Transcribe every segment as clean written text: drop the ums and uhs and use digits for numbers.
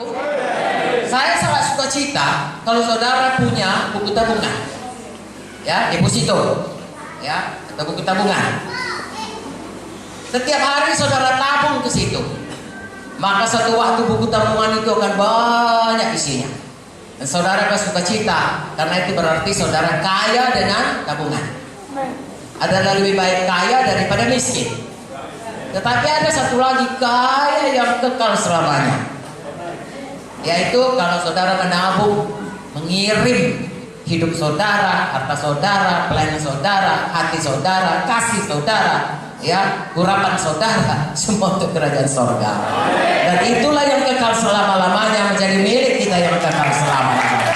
saudaraku? Saya sangat suka cita kalau saudara punya buku tabungan, ya, deposito, ya, atau buku tabungan. Setiap hari saudara tabung ke situ, maka satu waktu buku tabungan itu akan banyak isinya. Dan saudara akan suka cita, karena itu berarti saudara kaya dengan tabungan. Adalah lebih baik kaya daripada miskin. Tetapi ada satu lagi kaya yang kekal selamanya, yaitu kalau saudara menabung, mengirim hidup saudara, harta saudara, pelayanan saudara, hati saudara, kasih saudara, ya, urapan saudara, semua untuk kerajaan sorga. Dan itulah yang kekal selama-lamanya, menjadi milik kita yang kekal selama-lamanya.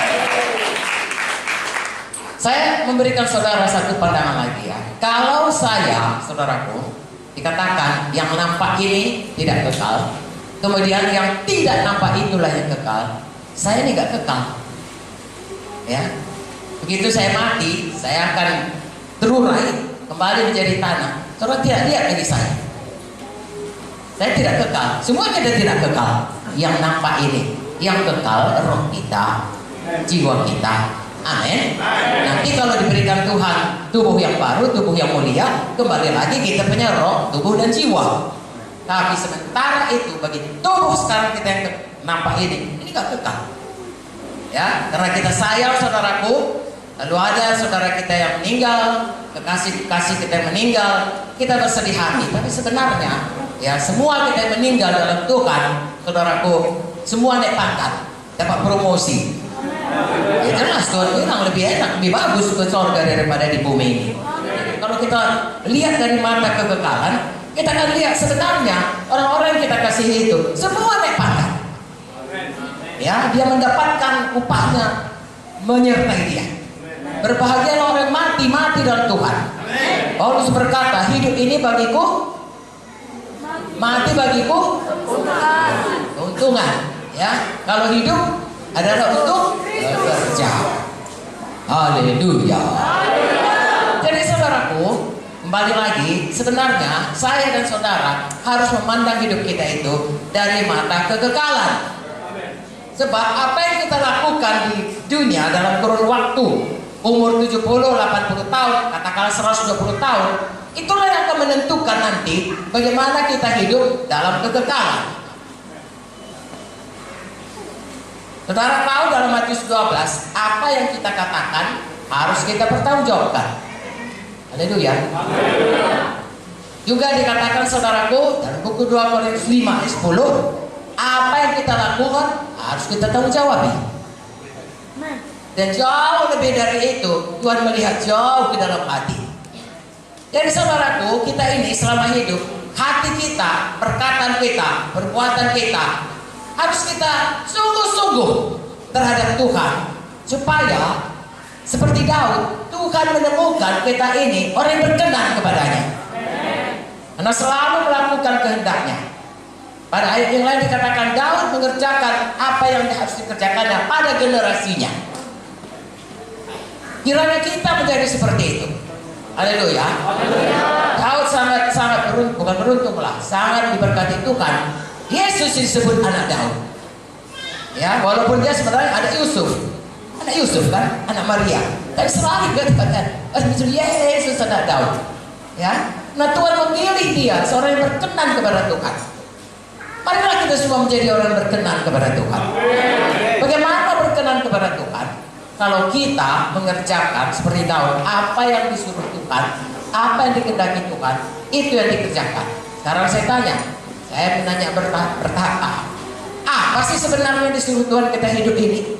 Saya memberikan saudara satu pandangan lagi, ya. Kalau saya, saudaraku, dikatakan yang nampak ini tidak kekal, kemudian yang tidak nampak itulah yang kekal, saya ini gak kekal, ya. Begitu saya mati, saya akan terurai kembali menjadi tanah. Saudara tidak lihat lagi saya tidak kekal. Semua kita tidak kekal. Yang nampak ini, yang kekal roh kita, jiwa kita. Amin. Nanti kalau diberikan Tuhan tubuh yang baru, tubuh yang mulia, kembali lagi kita punya roh, tubuh dan jiwa. Tapi sementara itu bagi tubuh sekarang kita yang nampak ini gak kekal, ya, karena kita sayang saudaraku. Lalu ada saudara kita yang meninggal, kekasih kita yang meninggal, kita bersedih hati. Tapi sebenarnya, ya, semua kita yang meninggal dalam Tuhan, saudaraku, semua naik pangkat, dapat promosi. Ya jelas Tuhan bilang lebih enak, lebih bagus ke surga daripada di bumi ini. Kalau kita lihat dari mata kekekalan, kita akan lihat sebenarnya orang-orang yang kita kasih itu semua naik pangkat. Ya, dia mendapatkan upahnya menyertai dia. Berbahagialah orang mati dalam Tuhan. Paulus berkata, hidup ini bagiku, mati bagiku keuntungan. Ya, kalau hidup adalah untuk bekerja. Haleluya. Jadi saudaraku, kembali lagi, sebenarnya saya dan saudara harus memandang hidup kita itu dari mata kekekalan. Sebab apa yang kita lakukan di dunia dalam kurun waktu umur 70, 80 tahun, katakanlah 120 tahun, itulah yang akan menentukan nanti bagaimana kita hidup dalam kekekalan. Saudara tahu dalam Matius 12, apa yang kita katakan harus kita pertanggungjawabkan. Haleluya. Juga dikatakan saudaraku dalam buku 2 Korintus 5 ayat 10, apa yang kita lakukan harus kita tanggung jawab. Dan jauh lebih dari itu, Tuhan melihat jauh ke dalam hati. Jadi saudaraku, kita ini selama hidup, hati kita, perkataan kita, perbuatan kita harus kita sungguh-sungguh terhadap Tuhan, supaya seperti Daud, Tuhan menemukan kita ini orang yang berkenan kepadanya, karena selalu melakukan kehendaknya. Pada ayat yang lain dikatakan Daud mengerjakan apa yang harus dikerjakannya pada generasinya. Kiranya kita menjadi seperti itu. Haleluya. Daud sangat beruntung, bukan beruntung lah, sangat diberkati Tuhan. Yesus disebut anak Daud. Ya, walaupun dia sebenarnya ada Yusuf. Anak Yusuf kan, anak Maria. Tapi selalu dikatakan Yesus anak Daud. Ya. Nah, Tuhan memilih dia seorang yang berkenan kepada Tuhan. Marilah kita semua menjadi orang yang berkenan kepada Tuhan. Bagaimana berkenan kepada Tuhan? Kalau kita mengerjakan seperti Daud, apa yang disuruh Tuhan, apa yang dikehendaki Tuhan, itu yang dikerjakan. Sekarang saya tanya, saya menanya bertahap. Apa sih sebenarnya yang disuruh Tuhan kita hidup ini?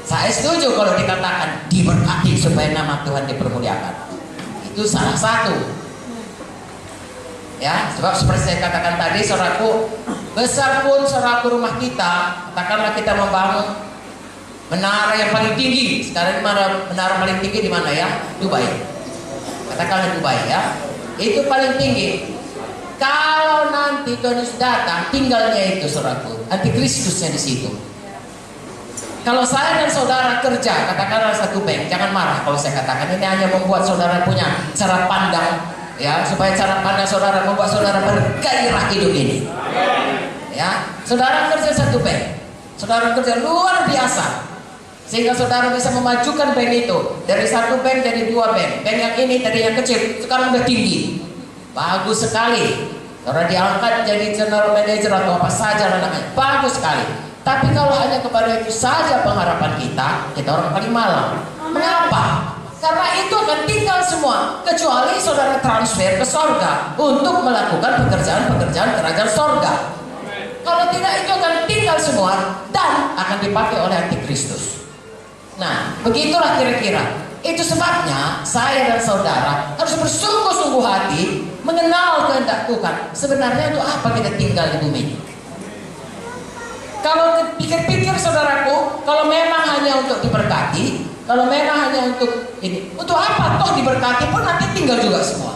Saya setuju kalau dikatakan diberkati supaya nama Tuhan dipermuliakan. Itu salah satu. Ya, sebab seperti saya katakan tadi, saudaraku, besar pun saudaraku rumah kita, katakanlah kita membangun menara yang paling tinggi. Sekarang menara paling tinggi di mana ya? Dubai. Katakanlah Dubai ya. Itu paling tinggi. Kalau nanti Tuhan Yesus datang, tinggalnya itu saudaraku, antikristusnya di situ. Kalau saya dan saudara kerja, katakanlah satu bank, jangan marah kalau saya katakan ini hanya membuat saudara punya cara pandang, ya, supaya cara pandang saudara membuat saudara bergairah hidup ini. Ya, saudara kerja satu bank, saudara kerja luar biasa, sehingga saudara bisa memajukan bank itu dari satu bank jadi dua bank. Bank yang ini tadi yang kecil, sekarang udah tinggi, bagus sekali. Saudara diangkat jadi general manager atau apa saja namanya, bagus sekali. Tapi kalau hanya kepada itu saja pengharapan kita orang paling malang. Mengapa? Karena itu akan tinggal semua, kecuali saudara transfer ke sorga untuk melakukan pekerjaan-pekerjaan kerajaan sorga. Kalau tidak, itu akan tinggal semua dan akan dipakai oleh antikristus. Nah, begitulah kira-kira. Itu sebabnya saya dan saudara harus bersungguh-sungguh hati mengenal kehendak Tuhan. Sebenarnya untuk apa kita tinggal di bumi ini? Kalau pikir-pikir saudaraku, kalau memang hanya untuk diberkati, kalau memang hanya untuk ini, untuk apa toh diberkati pun nanti tinggal juga semua.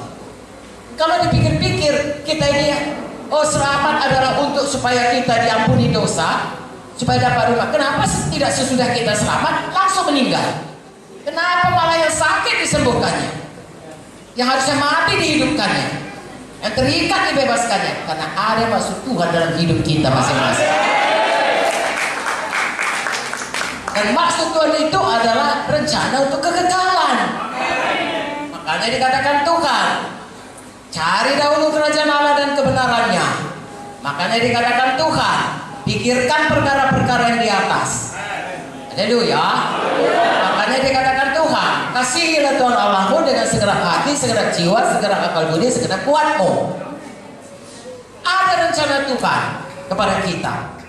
Kalau dipikir-pikir kita ini, oh selamat adalah untuk supaya kita diampuni dosa, supaya dapat rumah. Kenapa tidak sesudah kita selamat langsung meninggal? Kenapa malah yang sakit disembuhkannya, yang harusnya mati dihidupkannya, yang terikat dibebaskannya? Karena ada maksud Tuhan dalam hidup kita masing-masing. Dan maksud Tuhan itu adalah rencana untuk kekekalan. Makanya dikatakan Tuhan, cari dahulu kerajaan Allah dan kebenarannya. Makanya dikatakan Tuhan, pikirkan perkara-perkara yang di atas. Haleluya. Makanya dikatakan Tuhan, kasihilah Tuhan Allahmu dengan segenap hati, segenap jiwa, segenap akal budi, segenap kuatmu. Ada rencana Tuhan kepada kita.